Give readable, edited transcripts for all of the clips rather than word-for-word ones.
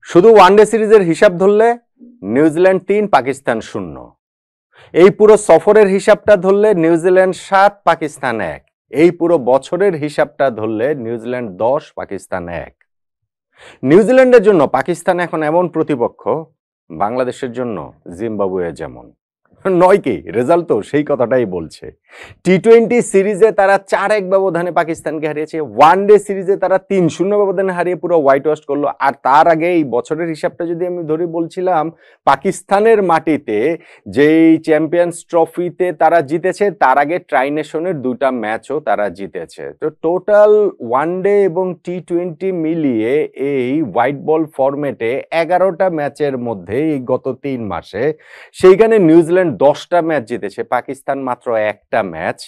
শুধু ওয়ানডে সিরিজের হিসাব ধরলে নিউজিল্যান্ড ৩, পাকিস্তান ০। এই পুরো সফরের হিসাবটা ধরলে নিউজিল্যান্ড ৭, পাকিস্তান ১। এই পুরো বছরের হিসাবটা ধরলে নিউজিল্যান্ড ১০, পাকিস্তান ১। নিউজিল্যান্ডের জন্য পাকিস্তান এখন এমন প্রতিপক্ষ, বাংলাদেশের জন্য জিম্বাবুয়ে যেমন। নয় কি, রেজাল্ট তো সেই কথাটাই বলছে। টি-20 সিরিজে তারা ৪-১ ব্যবধানে পাকিস্তানকে হারিয়েছে, ওয়ানডে সিরিজে তারা ৩-০ ব্যবধানে হারিয়ে পুরো হোয়াইট ওয়াশ করলো। আর তার আগে এই বছরের হিসাবটা যদি আমি ধরে বলছিলাম, পাকিস্তানের মাটিতে যেই চ্যাম্পিয়ন্স ট্রফিতে তারা জিতেছে, তার আগে ট্রাই নেশনের ২টা ম্যাচও তারা জিতেছে। তো টোটাল ওয়ানডে এবং টি-20 মিলিয়ে এই হোয়াইট বল ফরম্যাটে ১১টা ম্যাচের মধ্যে এই গত ৩ মাসে সেইখানে নিউজিল্যান্ড ১০টা ম্যাচ জিতেছে, পাকিস্তান মাত্র ১টা ম্যাচ।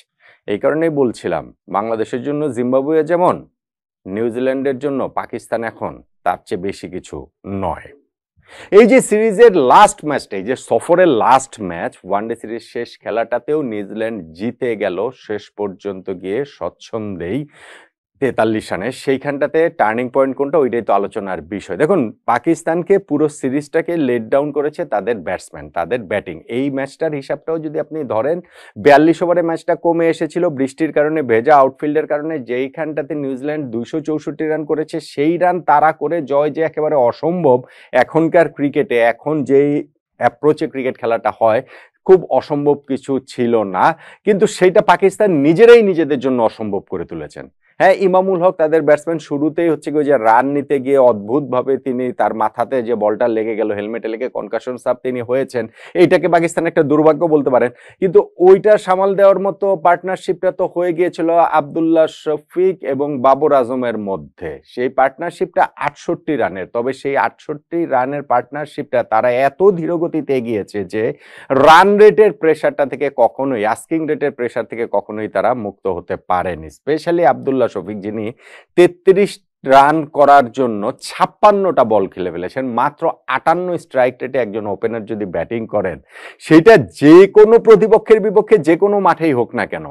এই কারণেই বলছিলাম, বাংলাদেশের জন্য জিম্বাবুয়ে যেমন, নিউজিল্যান্ডের জন্য পাকিস্তান এখন তার চেয়ে বেশি কিছু নয়। এই যে সিরিজের লাস্ট ম্যাচটা, এই যে সফরের লাস্ট ম্যাচ, ওয়ানডে সিরিজ শেষ খেলাটাতেও নিউজিল্যান্ড জিতে গেল শেষ পর্যন্ত গিয়ে স্বচ্ছন্দেই ৪৩ রানে। সেইখানটাতে টার্নিং পয়েন্ট কোনটা, ওইটাই তো আলোচনার বিষয়। দেখুন, পাকিস্তানকে পুরো সিরিজটাকে লেট ডাউন করেছে তাদের ব্যাটসম্যান, তাদের ব্যাটিং। এই ম্যাচটার হিসাবটাও যদি আপনি ধরেন, ৪২ ওভারে ম্যাচটা কমে এসেছিল বৃষ্টির কারণে, ভেজা আউটফিল্ডের কারণে। যেইখানটাতে নিউজিল্যান্ড ২৬৪ রান করেছে, সেই রান তারা করে জয় যে একেবারে অসম্ভব এখনকার ক্রিকেটে, এখন যেই অ্যাপ্রোচে ক্রিকেট খেলাটা হয়, খুব অসম্ভব কিছু ছিল না। কিন্তু সেইটা পাকিস্তান নিজেরাই নিজেদের জন্য অসম্ভব করে তুলেছেন। হ্যাঁ, ইমামুল হক তাদের ব্যাটসম্যান শুরুতেই হচ্ছে যে রান নিতে গিয়ে অদ্ভুতভাবে তিনি, তার মাথাতে যে বলটা লেগে গেল, হেলমেটে লেগে কনকাশন সাব তিনি হয়েছেন, এইটাকে পাকিস্তান একটা দুর্ভাগ্য বলতে পারেন। কিন্তু ওইটা সামাল দেওয়ার মতো পার্টনারশিপটা তো হয়ে গিয়েছিল আব্দুল্লাহ শফিক এবং বাবর আজমের মধ্যে। সেই পার্টনারশিপটা ৬৮ রানের, তবে সেই ৬৮ রানের পার্টনারশিপটা তারা এত ধীরগতিতে এগিয়েছে যে রান রেটের প্রেশারটা থেকে কখনোই, আস্কিং রেটের প্রেশার থেকে কখনোই তারা মুক্ত হতে পারেনি। স্পেশালি আব্দুল্লাহ শফিক, যিনি ৩৩ রান করার জন্য ৫৬টা বল খেলে ফেলেছেন। মাত্র ৫৮ স্ট্রাইক রেটে একজন ওপেনার যদি ব্যাটিং করেন, সেটা যে কোনো প্রতিপক্ষের বিপক্ষে যে কোনো মাঠেই হোক না কেন,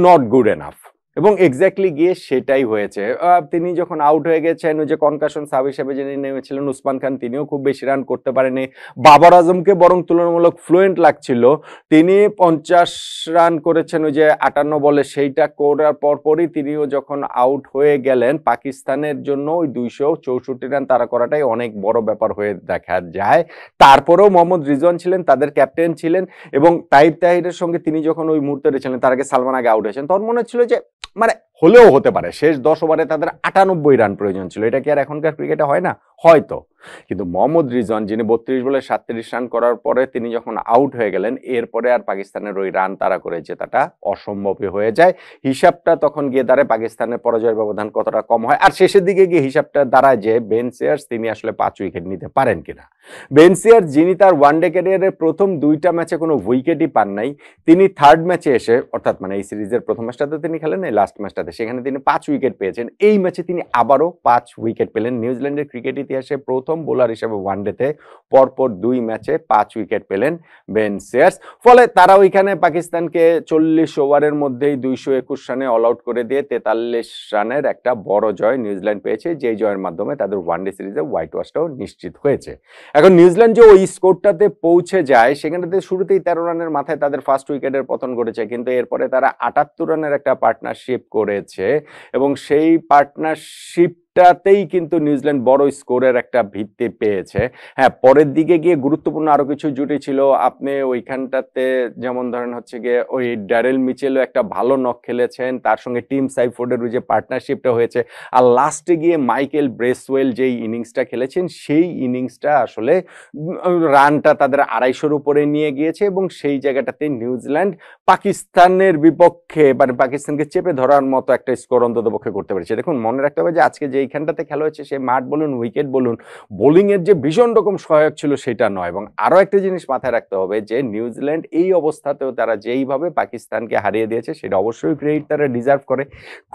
নট গুড এনাফ। এবং এক্স্যাক্টলি গিয়ে সেটাই হয়েছে। তিনি যখন আউট হয়ে গেছেন, ওই যে কনকাশন সাব হিসেবে যিনি নেমেছিলেন উসমান খান, তিনিও খুব বেশি রান করতে পারেনি। বাবর আজমকে বরং তুলনামূলক ফ্লুয়েন্ট লাগছিল, তিনি ৫০ রান করেছেন ওই যে ৫৮ বলে। সেইটা করার পরপরই তিনিও যখন আউট হয়ে গেলেন, পাকিস্তানের জন্য ওই ২৬৪ রান তারা করাটাই অনেক বড় ব্যাপার হয়ে দেখা যায়। তারপরেও মোহাম্মদ রিজওয়ান ছিলেন, তাদের ক্যাপ্টেন ছিলেন, এবং তাইব তাহিরের সঙ্গে তিনি যখন ওই মুহূর্তে ছিলেন, তার আগে সালমান আগে আউট হয়েছেন, তখন মনে হচ্ছিল যে মানে হলেও হতে পারে। শেষ ১০ ওভারে তাদের ৯৮ রান প্রয়োজন ছিল। এটা কি আর এখনকার ক্রিকেটে হয় না? হয়তো। কিন্তু মোহাম্মদ রিজওয়ান, যিনি ৩২ বলে ৩৭ রান করার পরে তিনি যখন আউট হয়ে গেলেন, এরপরে আর পাকিস্তানের ওই রান তারা করে জেতাটা অসম্ভবই হয়ে যায়। হিসাবটা তখন গিয়ে দাঁড়ায় পাকিস্তানের পরাজয়ের ব্যবধান কতটা কম হয়। আর শেষের দিকে গিয়ে হিসাবটা দাঁড়ায় যে বেন সিয়ার্স তিনি আসলে ৫ উইকেট নিতে পারেন কিনা। বেন সিয়ার্স, যিনি তার ওয়ানডে ক্যারিয়ারের প্রথম ২টা ম্যাচে কোনো উইকেটই পান নাই, তিনি থার্ড ম্যাচে এসে, অর্থাৎ মানে এই সিরিজের প্রথম ম্যাচটাতে তিনি খেলেন, এই লাস্ট ম্যাচটাতে, সেখানে তিনি ৫ উইকেট পেয়েছেন। এই ম্যাচে তিনি আবারও ৫ উইকেট পেলেন। নিউজিল্যান্ডের ক্রিকেট ইতিহাসে প্রথম বোলার হিসেবে ওয়ানডেতে পরপর ২ ম্যাচে ৫ উইকেট পেলেন বেন সিয়ার্স। ফলে তারা ওইখানে পাকিস্তানকে ৪০ ওভারের মধ্যেই ২২১ রানে অল আউট করে দিয়ে ৪৩ রানের একটা বড় জয় নিউজিল্যান্ড পেয়েছে, যেই জয়ের মাধ্যমে তাদের ওয়ানডে সিরিজে হোয়াইট ওয়াশটাও নিশ্চিত হয়েছে। এখন নিউজিল্যান্ড যে ওই স্কোরটাতে পৌঁছে যায়, সেখানটাতে শুরুতেই ১৩ রানের মাথায় তাদের ফার্স্ট উইকেটের পতন ঘটেছে, কিন্তু এরপরে তারা ৭৮ রানের একটা পার্টনারশিপ করেছে, এবং সেই পার্টনারশিপটাতেই কিন্তু নিউজিল্যান্ড বড় স্কোরের একটা ভিত্তি পেয়েছে। হ্যাঁ, পরের দিকে গিয়ে গুরুত্বপূর্ণ আরো কিছু জুটি ছিল। আপনি ওইখানটাতে যেমন ধরেন হচ্ছে গিয়ে ওই ড্যারেল মিচেলও একটা ভালো নক খেলেছেন, তার সঙ্গে টিম সাইফোর্ডের ওই যে পার্টনারশিপটা হয়েছে, আর লাস্টে গিয়ে মাইকেল ব্রেসওয়েল যেই ইনিংসটা খেলেছেন, সেই ইনিংসটা আসলে রানটা তাদের ২৫০-র উপরে নিয়ে গিয়েছে, এবং সেই জায়গাটাতে নিউজিল্যান্ড পাকিস্তানের বিপক্ষে, মানে পাকিস্তানকে চেপে ধরার মতো একটা স্কোর অন্তত পক্ষে করতে পেরেছে। দেখুন, মনে রাখতে হবে যে আজকে যে এইখানটাতে খেলা হয়েছে, সেই মাঠ বলুন, উইকেট বলুন, বোলিং এর যে ভীষণ রকম সহায়ক ছিল সেটা নয়। এবং আরো একটা জিনিস মাথায় রাখতে হবে যে নিউজিল্যান্ড এই অবস্থাতেও তারা যেইভাবে পাকিস্তানকে হারিয়ে দিয়েছে, সেটা অবশ্যই ক্রেডিট তারা ডিজার্ভ করে।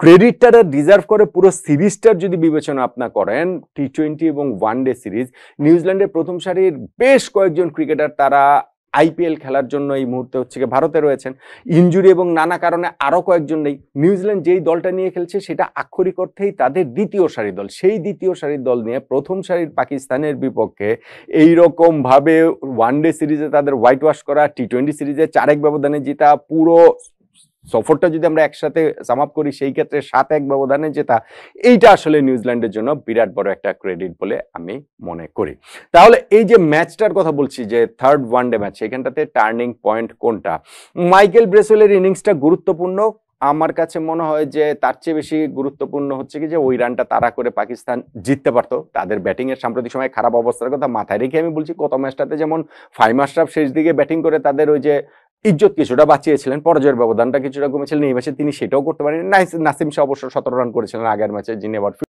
ক্রেডিট তারা ডিজার্ভ করে পুরো সিরিজটার যদি বিবেচনা আপনার করেন, টি-20 এবং ওয়ানডে সিরিজ, নিউজিল্যান্ডের প্রথম সারির বেশ কয়েকজন ক্রিকেটার তারা আইপিএল খেলার জন্য এই মুহূর্তে হচ্ছে গিয়ে ভারতে রয়েছেন। ইনজুরি এবং নানা কারণে আরো কয়েকজন নেই। নিউজিল্যান্ড যেই দলটা নিয়ে খেলছে সেটা আক্ষরিক অর্থেই তাদের দ্বিতীয় সারির দল। সেই দ্বিতীয় সারির দল নিয়ে প্রথম সারির পাকিস্তানের বিপক্ষে এইরকম ভাবে ওয়ানডে সিরিজে তাদের হোয়াইট ওয়াশ করা, টি-20 সিরিজে 4-1 ব্যবধানে জেতা, পুরো সফরটা যদি আমরা একসাথে সাম আপ করি সেই ক্ষেত্রে 7-1 ব্যবধানে জেতা, এইটা আসলে নিউজিল্যান্ডের জন্য বিরাট বড় একটা ক্রেডিট বলে আমি মনে করি। তাহলে এই যে ম্যাচটার কথা বলছি, যে থার্ড ওয়ানডে ম্যাচ, এখানটাতে টার্নিং পয়েন্ট কোনটা? মাইকেল ব্রেসওয়েলের ইনিংসটা গুরুত্বপূর্ণ। আমার কাছে মনে হয় যে তার চেয়ে বেশি গুরুত্বপূর্ণ হচ্ছে কি যে ওই রানটা তাড়া করে পাকিস্তান জিততে পারতো। তাদের ব্যাটিং এর সাম্প্রতিক সময় খারাপ অবস্থার কথা মাথায় রেখে আমি বলছি, গত ম্যাচটাতে যেমন ফাহিম আশরাফ শেষ দিকে ব্যাটিং করে তাদের ওই যে ইজ্জত কিছুটা বাঁচিয়েছিলেন, পরাজয়ের ব্যবধানটা কিছুটা কমেছিলেন, এই ম্যাচে তিনি সেটাও করতে পারেন। নাসিম শাহ অবশ্য 17 রান করেছিলেন আগের ম্যাচে, যিনি আবার